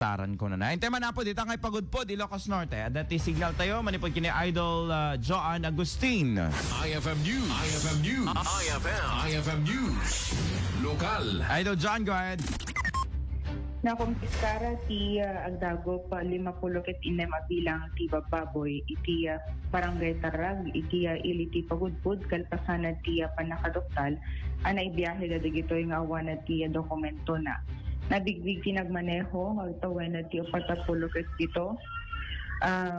taran ko na. Hintay man na po dito ngay pagudpod Ilocos Norte. Dati signal tayo manipod kini Idol Joan Agustin. IFM News. IFM News. IFM News. Lokal. Idol Joan, go ahead. Na kumpiskara ti agdago pa 50 ket inem bilang ti bababoy iti barangay Tarag iti iliti pagudpud kalpasan ti panakadoktal anay biyahe dagitoy nga awan ti dokumento na nabigwig tinagmaneho agtawen ti 40 ket dito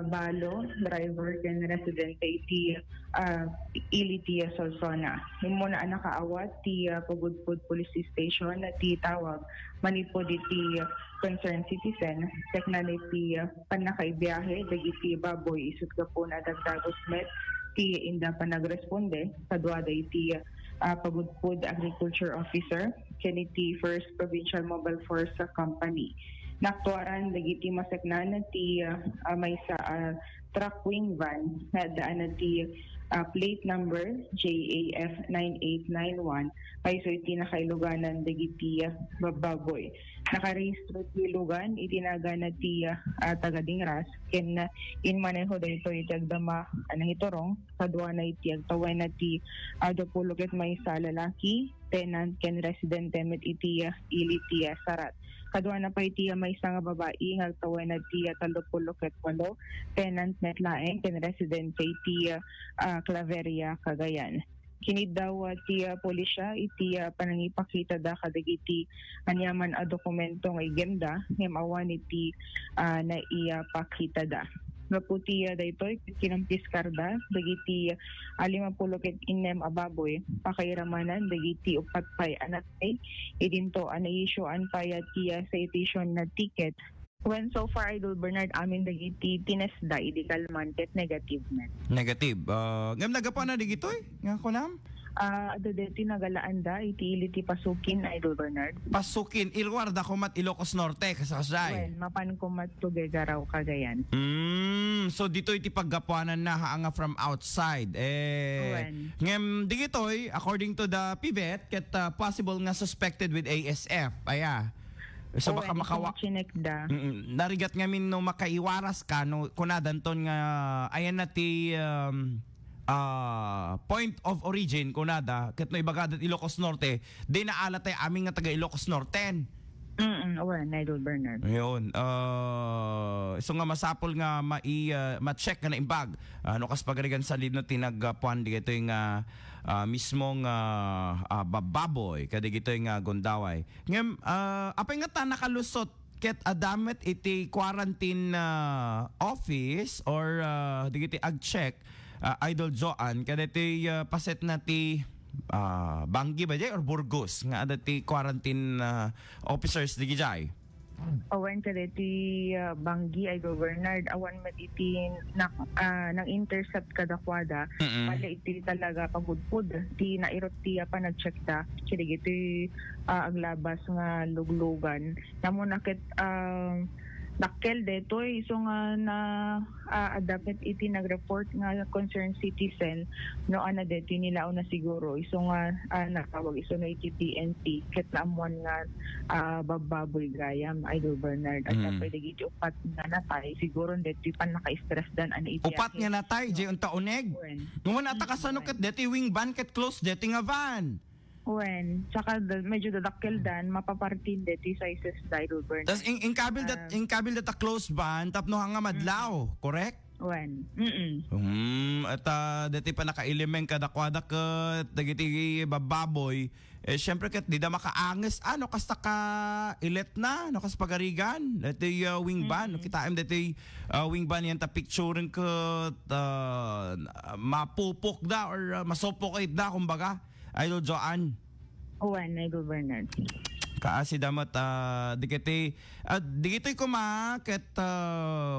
balo driver ken residente iti iliti Solsona himo na nakaawat ti pagudpud police station na ti tawag manipod iti concerned citizen teknali ti panakaibiyahe dagiti baboy isut gapo na dagdagos met ti inda pa nagresponde kadwada iti pagudpud agriculture officer ken iti First Provincial Mobile Force Company naktuaran dagiti maseknan ti may sa truck wing van na daan na ti plate number JAF 9891 ay so iti nakailuganan dagiti bababoy nakarehistro ti lugan itinaga na ti tagadingras ken in maneho dayto iti agdama anang itorong kadwa na iti agtawan na ti 20 ket may sa lalaki tenant ken residente met iti iliti Sarat kadwa na pa iti may nga babae agtawan na ti 30 ket 8 tenant met laeng ken residente iti Claveria Cagayan kinid daw ti pulisya iti panangipakita da kadagiti anyaman a dokumento nga igenda ngem awan iti naipakita da Gaputi daytoy kinampiskarda dagiti 50 ket inem ababoy pakairamanan dagiti upat pay anatay idinto na-issuean paya ti citation na ticket. When so far Idol Bernard amin dagiti tinesda idi kalman ket negative men. Negative. Ngam nagapo na digitoy nga kunam. Deti nagalaan da iti iliti pasukin Idol Bernard. Pasukin ilwarda ko mat Ilocos Norte kasakasay. Well, mapan ko mat tugegaraw Cagayan. So dito iti paggapuanan na haanga from outside. Ngem digitoy according to the PIVET ket possible nga suspected with ASF. Aya. So baka makawa narigat ngamin no makaiwaras ka no kunadan ton nga ayan na ti point of origin kunada ket no ibagadat Ilocos Norte di naalatay aming nga taga Ilocos Norte. Idol Bernard. Ayun. So nga masapol nga ma-check nga na imbag. Ano kas pagarigan sa lino tinagpuan di ito yung mismong baboy kada ito yung gondaway. Ngem apay nga ta nakalusot ket adamet iti quarantine office or digiti ag-check Idol Joan kada iti paset na ti Banggi ba jay or Burgos nga adati quarantine officers di gijay. Awan ka deti Banggi Idol Bernard awan met iti nang intercept kadakwada pala iti talaga pagudpud ti nairot ti panag-check da kidi iti aglabas nga luglugan namo nakit dakkel detoy so nga na dapat iti nagreport nga concerned citizen no ana deti nila na siguro iso nga nakawag iso na iti PNP ket naamuan nga bababoy gayam Idol Bernard at pwede iti upat nga natay siguro deti pan naka-stress dan ana iti upat nga natay jay unta uneg ngumon ata kasano ket deti wing van ket close deti nga van. Tsaka medyo dadakkel dan mapapartin deti sizes Idol Bernard. Tas in kabil that a close ban tapno nga madlaw, correct? At dati pa naka-element kadakwada ket dagiti bababoy syempre ket di da makaanges ano kasta ka ilet na no kas pagarigan dati wing ban kitaem dati wing ban yan ta picturing ket mapupok da or masopokate da kumbaga Idol Joan. Idol Bernard. Kaasi damat digitoy kuma ket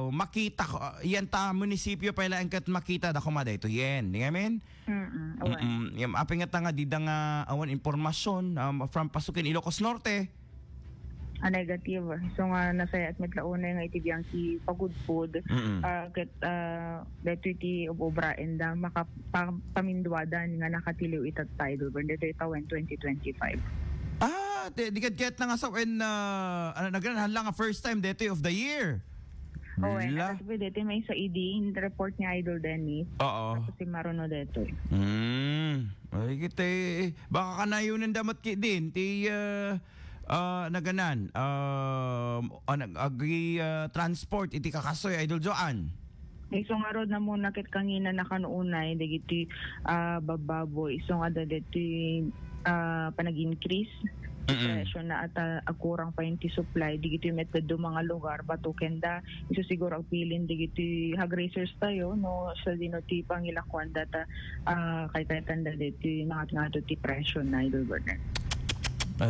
makita yan ta munisipyo pa ilang ket makita da kuma dayto yen ngamen yam apingat nga dida nga awan impormasyon from pasukin Ilocos Norte negative so nga nasaya at metlauna nga iti Bianchi pagudpud ket dito iti obraen da makapaminduadan nga nakatiliw itat Idol Bernard dito 2025. di ket na nga sa when nagran lang nga first time dito of the year. Oo, eh, La. tapos dito may sa ED, in the report ni Idol Dennis. Oo. Tapos si Marono dito. Ay kita baka kanayunan damat ki din ti naganan agri transport iti kakasoy Idol Joan. Isong araw na muna kit kangina na kanuunay, dagiti bababoy. Isong ada dito panag-increase. Presyo na at agkurang pa yung supply digito yung metado mga lugar batukenda iso siguro ang pilin digito hag racers tayo no sa dino ti pangilakwan data kay tanda dito nga ti presyo na Idol Bernard.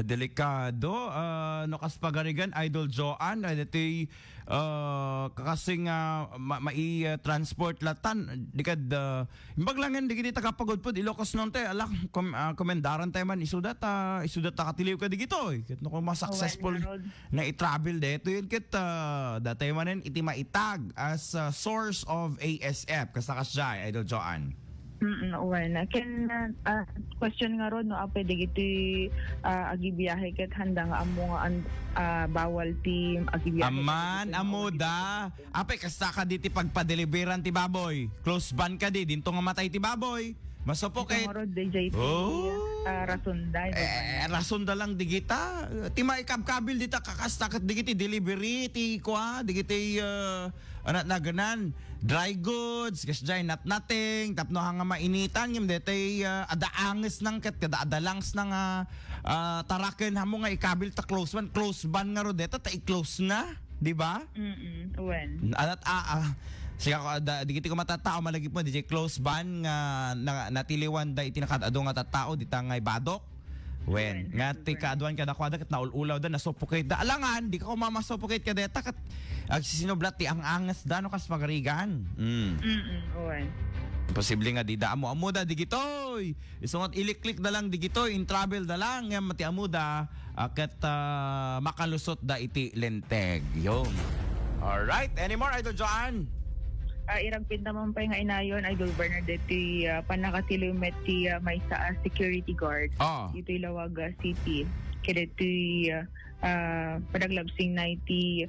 Delikado no kas pagarigan Idol Joan ditoy kakasing mai transport latan dikad imbaglangan digiti tagapagod pod Ilocos Norte alak komendaran tayo man isudat katiliw ka digito ket no kung successful na i-travel dito yun ket datay manen iti maitag as source of ASF kasakas jay Idol Joan. Well, ken question nga ron no apay digiti agibiyahe ket handa nga amo nga bawal ti agibiyahe. Aman amuda. Apay kasta ka diti pagpadeliveran ti baboy. Close ban ka di dinto nga matay ti baboy. Masupokit. Ito nga ron DJ rasunday. Rasunda lang digita. Ti maikabkabil dita kakasta ket digiti delivery ti kwa digiti anat na ganan. Dry goods, kasi dyan not nothing, tapno hanga mainitan, yung detay adaanges ng ket, kada adalangs ng taraken hamo nga ikabil ta close ban nga ro deta ta i-close na, di ba? When? Anat siya di ko matatao malagi po di close ban nga natiliwan da itinakadado nga tattao di tangay badok. When nga ti kaadwan kada kwada ket naululaw da nasuffocate da alangan di ka ko mamasuffocate ka deta ket agsisinoblat ti ang angas da no kas pagarigan. When? Posible nga di da amo da digitoy. Isungot ilik-click da lang digitoy in travel da lang nga mati amuda ket makalusot da iti lenteg. Yo. All right, any more Idol Joan? Iragpin naman pa nga inayon Idol Bernadette panakatiliw met ti may sa security guard ito Ilawag City kaya ito padaglabsing na iti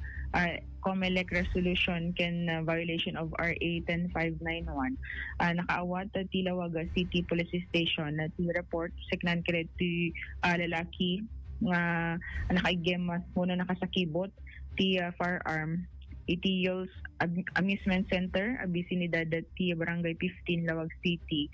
COMELEC resolution ken violation of RA 10591 nakaawat ti Ilawag City Police Station na ti report seknan kaya ito lalaki nga nakaigem muna nakasakibot ti firearm iti Yules Amusement Center, abisinidad ti Barangay 15, Lawag City.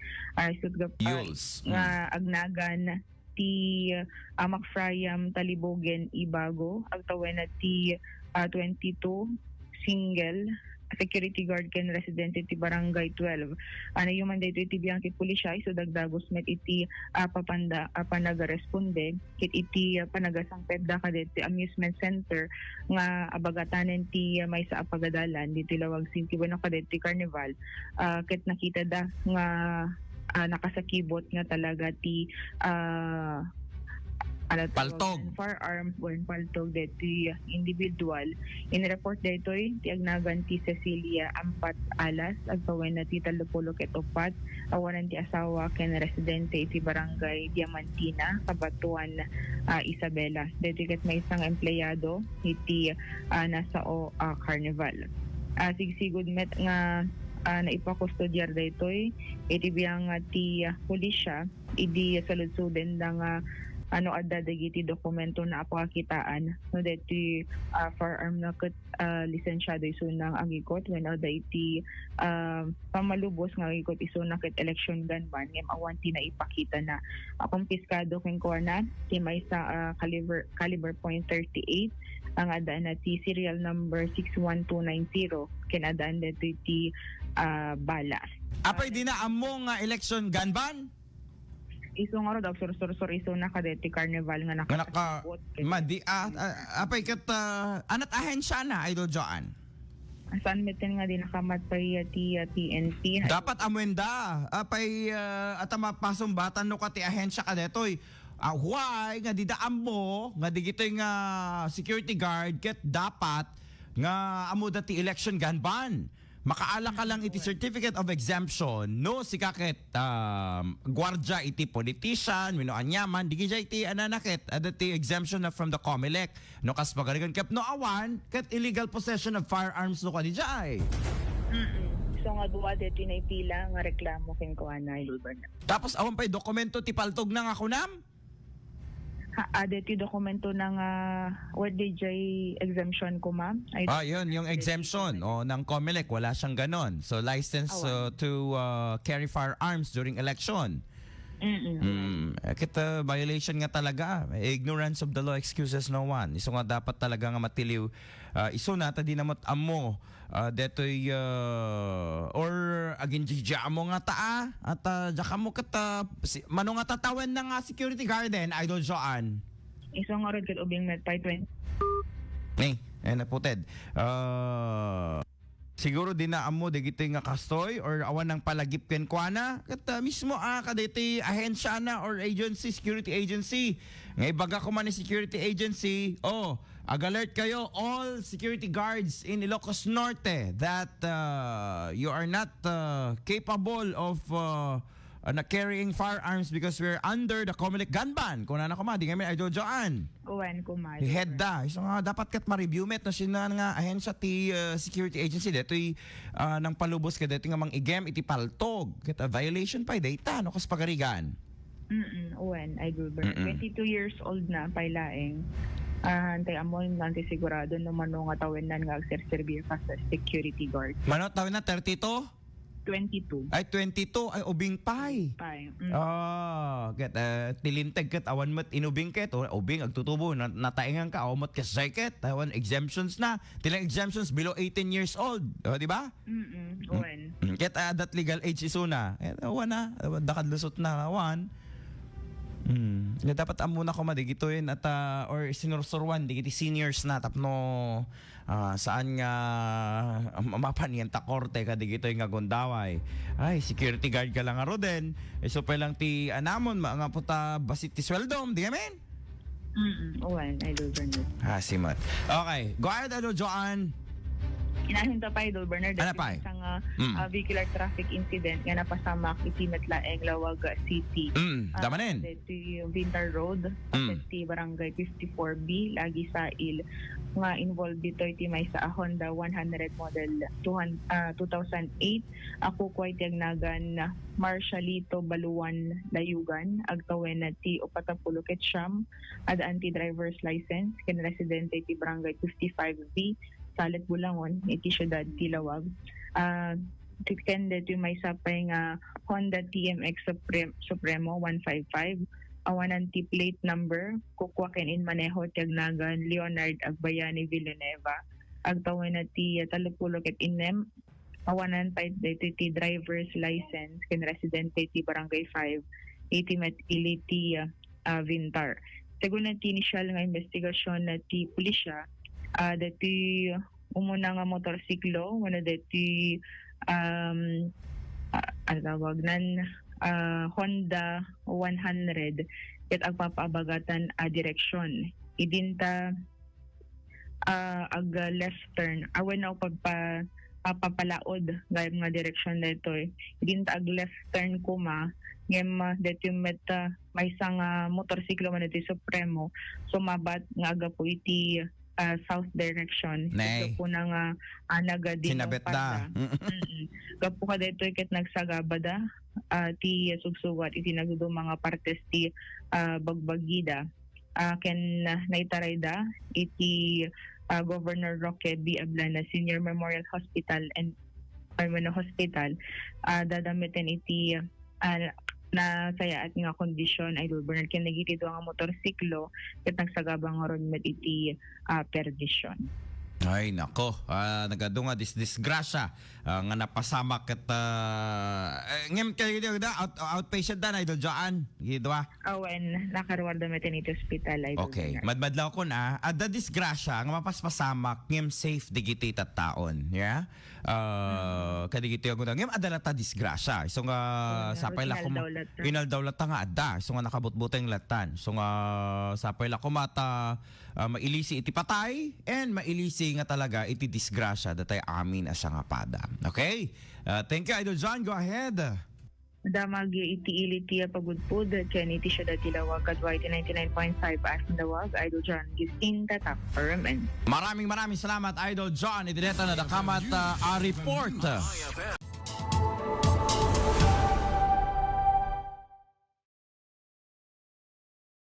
Yules. Nga agnagan ti Macfrayam Talibogen Ibago, agtawen na ti 22 single security guard ken residente ti Barangay 12. Yung manday iti biyang ti pulisya iso dagdagos met iti papanda panagaresponde kit iti panagasangped da kadet ti amusement center nga abagatanen ti may sa apagadalan diti Lawag City bueno kadet ti carnival ket nakita da nga nakasakibot nga talaga ti paltog firearm when paltog deti individual in report detoy ti agnagan ti Cecilia Ampat Alas agpawen na ti 34 ket 4 awanan ti asawa ken residente iti Barangay Diamantina Kabatuan Isabela deti ket may isang empleyado iti nasa carnival sigsigud met nga naipakustudyar detoy iti biyang ti pulisya idi saludsuden da nga adda dagiti dokumento na apakakitaan no deti firearm na ket lisensyado iso nang agikot when adda iti pamalubos nga agikot iso na ket election gun ban ngem awan ti na ipakita na kumpiskado ken kuana ti may sa caliber .38 ang adda na ti serial number 61290 ken adda deti ti bala. Apay di na among election gun ban? Iso nga ro sur iso na kadeti carnival nga naka madi apay ket anat ahensya na Idol Joan. Saan metin nga din nakamatay ti TNT. Dapat amwenda apay atama pasumbatan no kati ahensya kadetoy. Why nga didaan mo nga digitoy nga security guard ket dapat nga amo dati election gun ban. makaala ka lang iti certificate of exemption no si kakit gwardya iti politician wino anyaman digi jay iti ananakit adati exemption na from the COMELEC no kas pagarigan kap no awan kat illegal possession of firearms no kadi jay. So nga duwa dito na ipila nga reklamo king kuana Idol Bernard. Tapos awan pa'y dokumento ti paltog na nga kunam. Dito dokumento ng what DJ exemption ko ma'am. Yun, yung exemption ng COMELEC, wala siyang ganon. So, license to carry firearms during election. Kita violation nga talaga. Ignorance of the law excuses no one. Iso nga dapat talaga nga matiliw. Iso na, tadi namot amo. Detoy, or agin jija mo nga taa. At jaka mo kata, mano nga tatawan na nga security garden, Idol Joanne. Iso nga rin kat ubing met 20. Naputed. Siguro din na amo digito nga kastoy or awan ng palagip ken kuana kat mismo kaditi ahensya na or agency security agency ngay baga ko man ni security agency ag-alert kayo all security guards in Ilocos Norte that you are not capable of na carrying firearms because we're under the COMELEC gun ban. Kung na ko ma, di kami ay dojoan. Uwan ko ma. Head da. So nga dapat kat ma-review met no sina nga ahensya ti security agency detoy nang palubos ka deto nga mang igem iti paltog. Ket violation pa data no kas pagarigan. Uwan ay Gilbert. 22 years old na pailaeng. Antay amon nanti sigurado no manong nga tawenan nga agserserbiyo ka sa security guard. Mano tawin na 32? 22. Ay 22 ay ubing pay. Ket tilinteg ket awan met inubing ket ubing agtutubo nataingan ka awat ka ket awan exemptions na. Tilang exemptions below 18 years old, di ba? Uwan. Ket that legal age isuna. Awan na, dakad lusot na awan. Dapat amuna ko madigitoin at or sinursurwan digiti seniors na tapno saan nga mapaniyan ta korte kadigitoy nga gondaway ay security guard ka lang nga roden so pa lang ti anamon nga puta basit ti sweldom di amen. Uwan I do Bernard. Simat. Okay, go ahead Joanne. Inahinta pa Idol Bernard Ano pa? Isang vehicular traffic incident nga napasamak iti Metlaeng Lawag City. Damanin. Dito yung Vintar Road ti Barangay 54B lagi sa nga involved dito iti may sa Honda 100 model 2008 ako kway tiagnagan Marshallito Baluan Layugan agtawen na ti 40 ket siyam ad anti driver's license ken residente ti Barangay 55B Salit Bulangon, iti syudad Tilawag. Tiken dito may sapay nga Honda TMX Supremo 155. Awanan ti plate number, kukwaken in maneho tiagnagan Leonard Agbayani Villanueva. Agtawin na ti talupulok at inem. Awanan pa dito ti driver's license ken residente ti Barangay 5. Iti met iliti Vintar. Según na ti initial nga investigasyon na ti pulisya, dati umuna nga motorsiklo wala dati tawag nan Honda 100 ket agpapaabagatan direksyon idinta ag left turn awen na papalaod gayam nga direksyon dito idinta ag left turn kuma ngem dati meta may isang motorsiklo man dati Supremo sumabat nga aga po iti south direction. Ito po nang nagadinong da. Gapo ka dito ikat nagsagabada ti sugsugat iti nagdo mga partes ti bagbagida. Ken naitaray da iti Governor Roque B. Ablana Senior Memorial Hospital and Hospital dadamitin iti na saya at nga kondisyon ay Bernard ken nagitido nga motorsiklo ket nagsagabang ron met iti perdisyon. Ay nako, nagado nga disgrasya nga napasamak ket ngem kay outpatient dan Idol Joanne gidwa. Awen nakaruwarda met iti hospital ay okay, madmadlaw ko na adda disgrasya nga mapaspasamak ngem safe digiti taon, yeah? Kadigiti ang ngem adala ta disgrasya. So nga sapay la ko inal dawlat nga adda. So nga nakabutbuteng latan. So nga sapay la ko mata mailisi iti patay and mailisi nga talaga iti disgrasya datay amin asa nga pada. Okay? Thank you, Idol John. Go ahead. Damag iti iliti pagudpud ken iti syudad ti Lawag kadwa iti 99.5 asin Lawag Idol John gising tatak permen. Maraming salamat, Idol John. Iti deta na dakamat report.